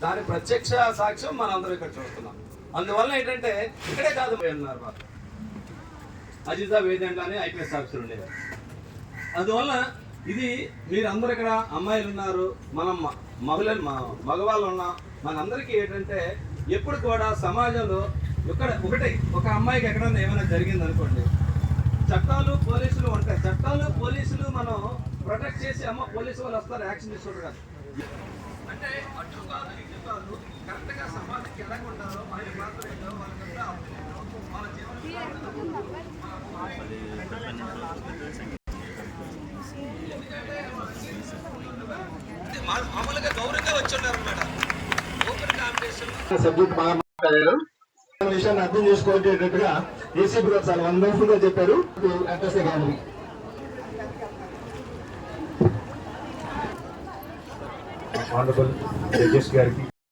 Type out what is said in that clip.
దాని ప్రత్యక్ష సాక్ష్యం మనందరం ఇక్కడ చూస్తున్నాం. అందువల్ల ఏంటంటే ఇక్కడే కాదు అన్నారు అజితా వేదాంట్ అని ఐపీఎస్ ఆఫీసర్ ఉండేవారు. అందువల్ల ఇది మీరందరూ ఇక్కడ అమ్మాయిలు ఉన్నారు, మనం మగవాళ్ళు ఉన్నాం. మనందరికీ ఏంటంటే ఎప్పుడు కూడా సమాజంలో ఒక అమ్మాయికి ఎక్కడన్నా ఏమైనా జరిగింది అనుకోండి, చట్టాలు పోలీసులు ఉంటాయి. చట్టాలు పోలీసులు మనం ప్రొటెక్ట్ చేసి పోలీసు వాళ్ళు వస్తారు, యాక్షన్ తీసుకుంటారు కాదు. అంటే అటు కాదు ఇటు కాదు, కరెక్ట్గా సమాజానికి ఎలా ఉంటారో వాళ్ళ పాత్ర ఏంటో వాళ్ళకంతా వాళ్ళ మామూలుగా గౌరవంగా వచ్చి ఉన్నారు అన్నమాట. ఓపెన్ కాంపిటీషన్ సబ్జెక్ట్ బాగా మాట్లాడారు. విషయాన్ని అర్థం చేసుకోవటేటట్టుగా ఏసీపీ గారు చాలా వండర్ఫుల్ గా చెప్పారు. ఆనరబుల్ జడ్జెస్ గారికి